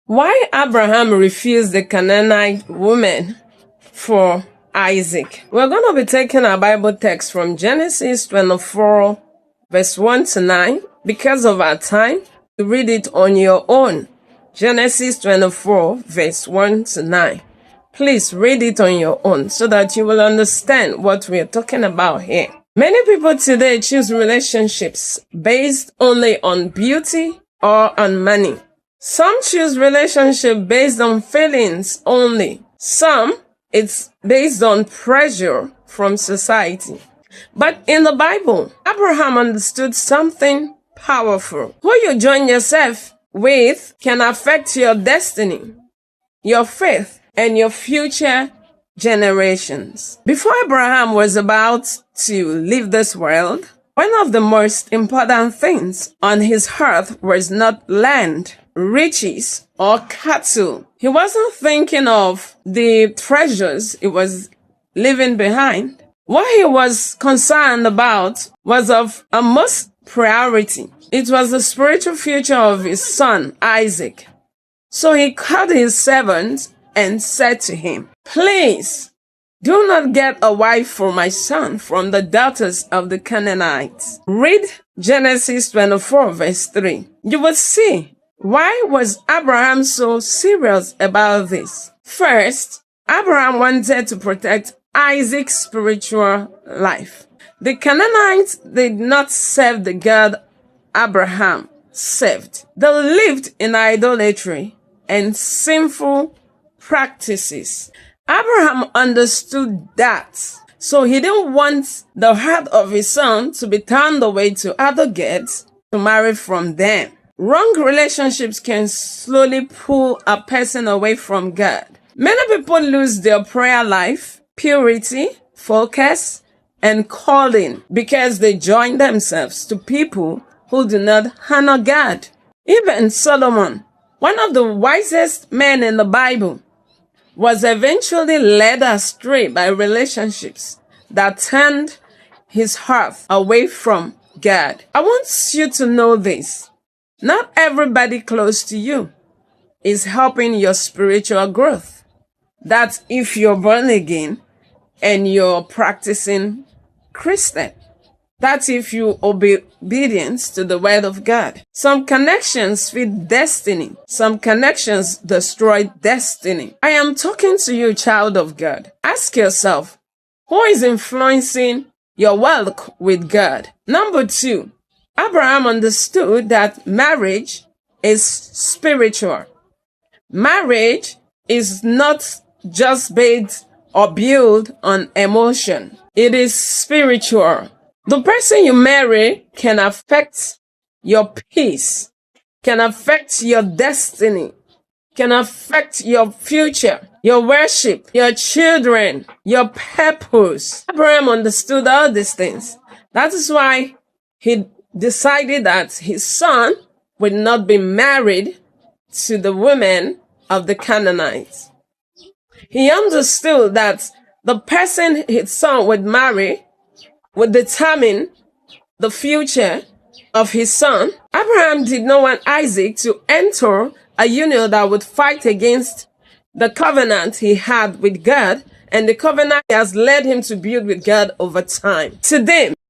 Why Abraham refused the Canaanite woman for Isaac? We're going to be taking our Bible text from Genesis 24, verse 1 to 9. Because of our time, you read it on your own. Genesis 24, verse 1 to 9. Please read it on your own so that you will understand what we're talking about here. Many people today choose relationships based only on beauty or on money. Some choose relationship based on feelings only. Some, it's based on pressure from society. But in the Bible, Abraham understood something powerful. Who you join yourself with can affect your destiny, your faith, and your future generations. Before Abraham was about to leave this world, one of the most important things on his earth was not land, riches, or cattle. He wasn't thinking of the treasures he was leaving behind. What he was concerned about was of utmost priority. It was the spiritual future of his son, Isaac. So he called his servant and said to him, "Please, do not get a wife for my son from the daughters of the Canaanites." Read Genesis 24, verse 3. You will see why was Abraham so serious about this. First, Abraham wanted to protect Isaac's spiritual life. The Canaanites did not serve the God Abraham served. They lived in idolatry and sinful practices. Abraham understood that, so he didn't want the heart of his son to be turned away to other gods to marry from them. Wrong relationships can slowly pull a person away from God. Many people lose their prayer life, purity, focus, and calling because they join themselves to people who do not honor God. Even Solomon, one of the wisest men in the Bible, was eventually led astray by relationships that turned his heart away from God. I want you to know this. Not everybody close to you is helping your spiritual growth. That's if you're born again and you're practicing Christian. That's if you obey obedience to the word of God. Some connections feed destiny. Some connections destroy destiny. I am talking to you, child of God. Ask yourself, who is influencing your walk with God? Number 2, Abraham understood that marriage is spiritual. Marriage is not just based or built on emotion. It is spiritual. The person you marry can affect your peace, can affect your destiny, can affect your future, your worship, your children, your purpose. Abraham understood all these things. That is why he decided that his son would not be married to the women of the Canaanites. He understood that the person his son would marry would determine the future of his son. Abraham did not want Isaac to enter a union that would fight against the covenant he had with God and the covenant he has led him to build with God over time. Today,